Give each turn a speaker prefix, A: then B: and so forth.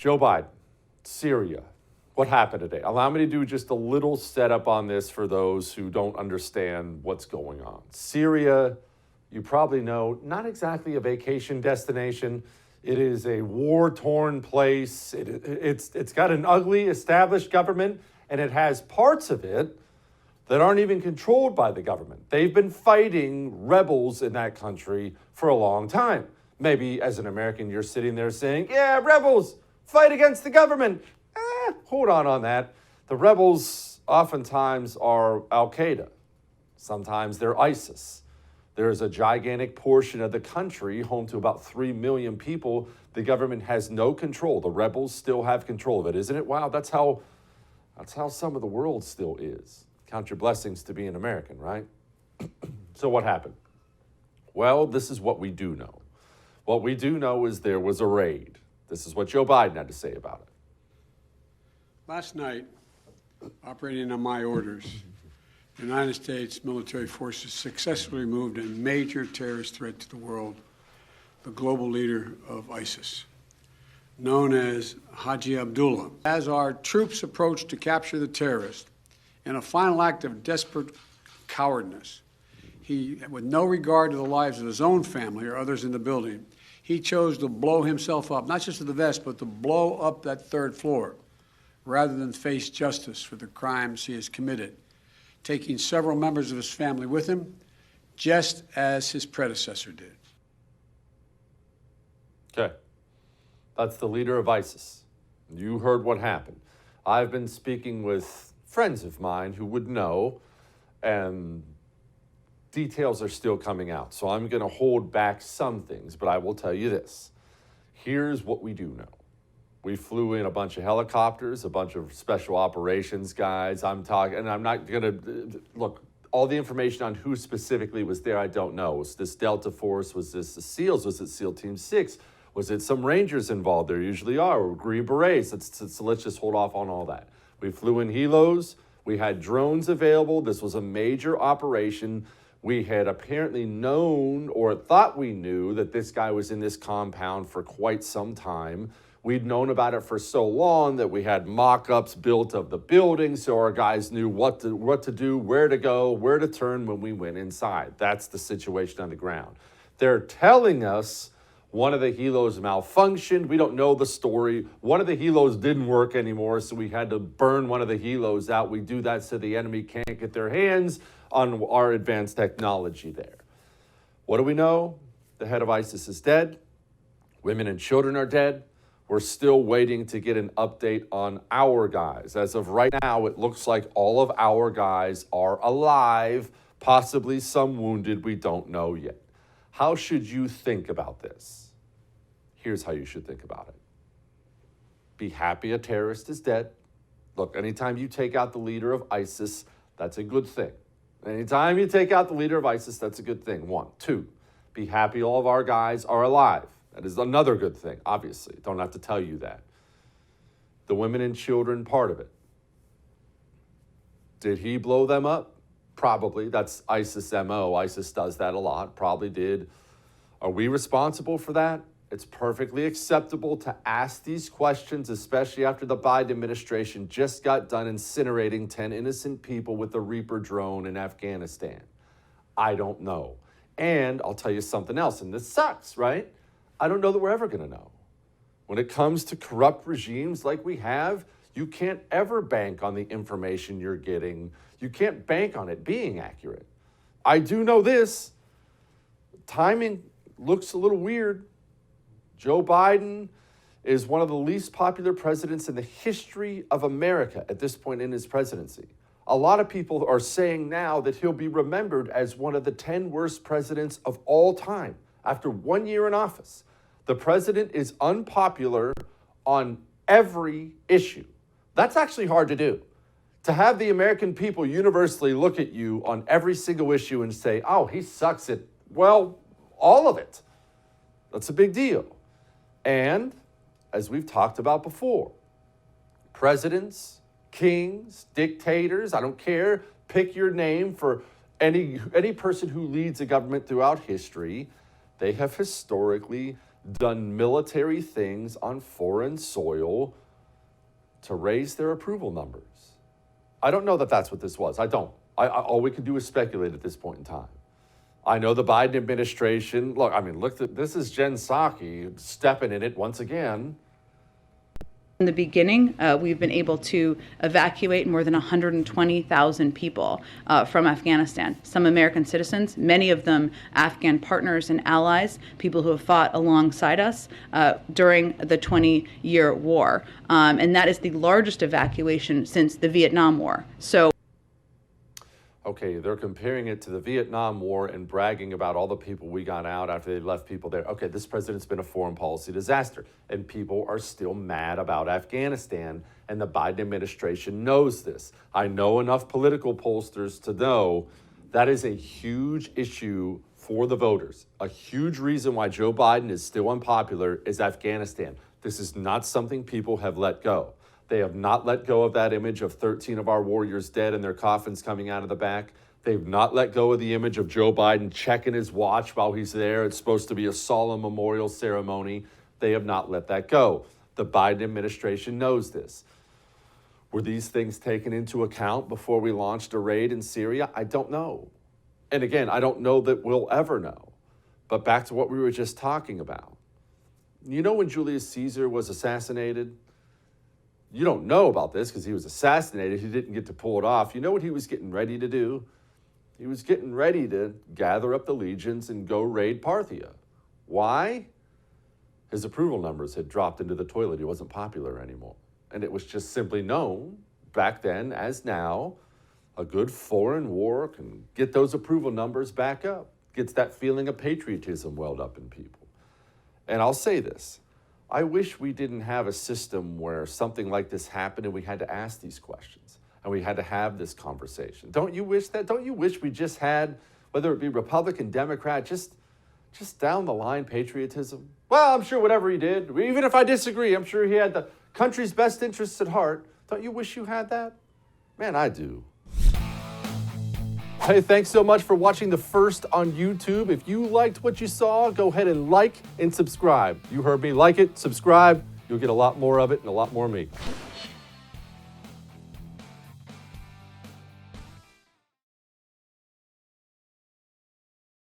A: Joe Biden, Syria. What happened today? Allow me to do just a little setup on this for those who don't understand what's going on. Syria, you probably know, not exactly a vacation destination. It is a war-torn place. It's got an ugly established government, and it has parts of it that aren't even controlled by the government. They've been fighting rebels in that country for a long time. Maybe as an American, you're sitting there saying, yeah, rebels, fight against the government. Hold on that. The rebels oftentimes are Al-Qaeda. Sometimes they're ISIS. There is a gigantic portion of the country, home to about 3 million people, the government has no control. The rebels still have control of it, isn't it? Wow, that's how some of the world still is. Count your blessings to be an American, right? So what happened? Well, this is what we do know. What we do know is there was a raid. This is what Joe Biden had to say about it.
B: Last night, operating on my orders, the United States military forces successfully removed a major terrorist threat to the world, the global leader of ISIS, known as Haji Abdullah. As our troops approached to capture the terrorist, in a final act of desperate cowardness, he, with no regard to the lives of his own family or others in the building, he chose to blow himself up, not just to the vest, but to blow up that third floor, rather than face justice for the crimes he has committed, taking several members of his family with him, just as his predecessor did.
A: Okay. That's the leader of ISIS. You heard what happened. I've been speaking with friends of mine who would know, and details are still coming out. So I'm going to hold back some things, but I will tell you this. Here's what we do know. We flew in a bunch of helicopters, a bunch of special operations guys. I'm talking, and I'm not going to, look, all the information on who specifically was there, I don't know. Was this Delta Force? Was this the SEALs? Was it SEAL Team 6? Was it some Rangers involved? There usually are, or Green Berets. Let's just hold off on all that. We flew in helos. We had drones available. This was a major operation. We had apparently known, or thought we knew, that this guy was in this compound for quite some time. We'd known about it for so long that we had mock-ups built of the building, so our guys knew what to do, where to go, where to turn when we went inside. That's the situation on the ground. They're telling us one of the helos malfunctioned. We don't know the story. One of the helos didn't work anymore, so we had to burn one of the helos out. We do that so the enemy can't get their hands on our advanced technology there. What do we know? The head of ISIS is dead. Women and children are dead. We're still waiting to get an update on our guys. As of right now, it looks like all of our guys are alive, possibly some wounded. We don't know yet. How should you think about this? Here's how you should think about it. Be happy a terrorist is dead. Look, anytime you take out the leader of ISIS, that's a good thing. Anytime you take out the leader of ISIS, that's a good thing. 1. 2, be happy all of our guys are alive. That is another good thing, obviously. Don't have to tell you that. The women and children part of it. Did he blow them up? Probably. That's ISIS MO. ISIS does that a lot. Probably did. Are we responsible for that? It's perfectly acceptable to ask these questions, especially after the Biden administration just got done incinerating 10 innocent people with the Reaper drone in Afghanistan. I don't know. And I'll tell you something else, and this sucks, right? I don't know that we're ever going to know. When it comes to corrupt regimes like we have, you can't ever bank on the information you're getting. You can't bank on it being accurate. I do know this. Timing looks a little weird. Joe Biden is one of the least popular presidents in the history of America at this point in his presidency. A lot of people are saying now that he'll be remembered as one of the 10 worst presidents of all time after 1 year in office. The president is unpopular on every issue. That's actually hard to do. To have the American people universally look at you on every single issue and say, oh, he sucks at, well, all of it. That's a big deal. And, as we've talked about before, presidents, kings, dictators, I don't care, pick your name for any person who leads a government throughout history, they have historically done military things on foreign soil to raise their approval numbers. I don't know that that's what this was. I don't. All we can do is speculate at this point in time. I know the Biden administration, this is Jen Psaki stepping in it once again.
C: In the beginning, we've been able to evacuate more than 120,000 people from Afghanistan. Some American citizens, many of them Afghan partners and allies, people who have fought alongside us during the 20-year war. And that is the largest evacuation since the Vietnam War. So.
A: Okay, they're comparing it to the Vietnam War and bragging about all the people we got out after they left people there. Okay, this president's been a foreign policy disaster, and people are still mad about Afghanistan, and the Biden administration knows this. I know enough political pollsters to know that is a huge issue for the voters. A huge reason why Joe Biden is still unpopular is Afghanistan. This is not something people have let go. They have not let go of that image of 13 of our warriors dead and their coffins coming out of the back. They've not let go of the image of Joe Biden checking his watch while he's there. It's supposed to be a solemn memorial ceremony. They have not let that go. The Biden administration knows this. Were these things taken into account before we launched a raid in Syria? I don't know. And again, I don't know that we'll ever know. But back to what we were just talking about. You know when Julius Caesar was assassinated? You don't know about this because he was assassinated. He didn't get to pull it off. You know what he was getting ready to do? He was getting ready to gather up the legions and go raid Parthia. Why? His approval numbers had dropped into the toilet. He wasn't popular anymore. And it was just simply known back then as now, a good foreign war can get those approval numbers back up, gets that feeling of patriotism welled up in people. And I'll say this. I wish we didn't have a system where something like this happened and we had to ask these questions and we had to have this conversation. Don't you wish that? Don't you wish we just had, whether it be Republican, Democrat, just down the line patriotism? Well, I'm sure whatever he did, even if I disagree, I'm sure he had the country's best interests at heart. Don't you wish you had that? Man, I do. Hey, thanks so much for watching The First on YouTube. If you liked what you saw, go ahead and like and subscribe. You heard me. Like it, subscribe. You'll get a lot more of it and a lot more of me.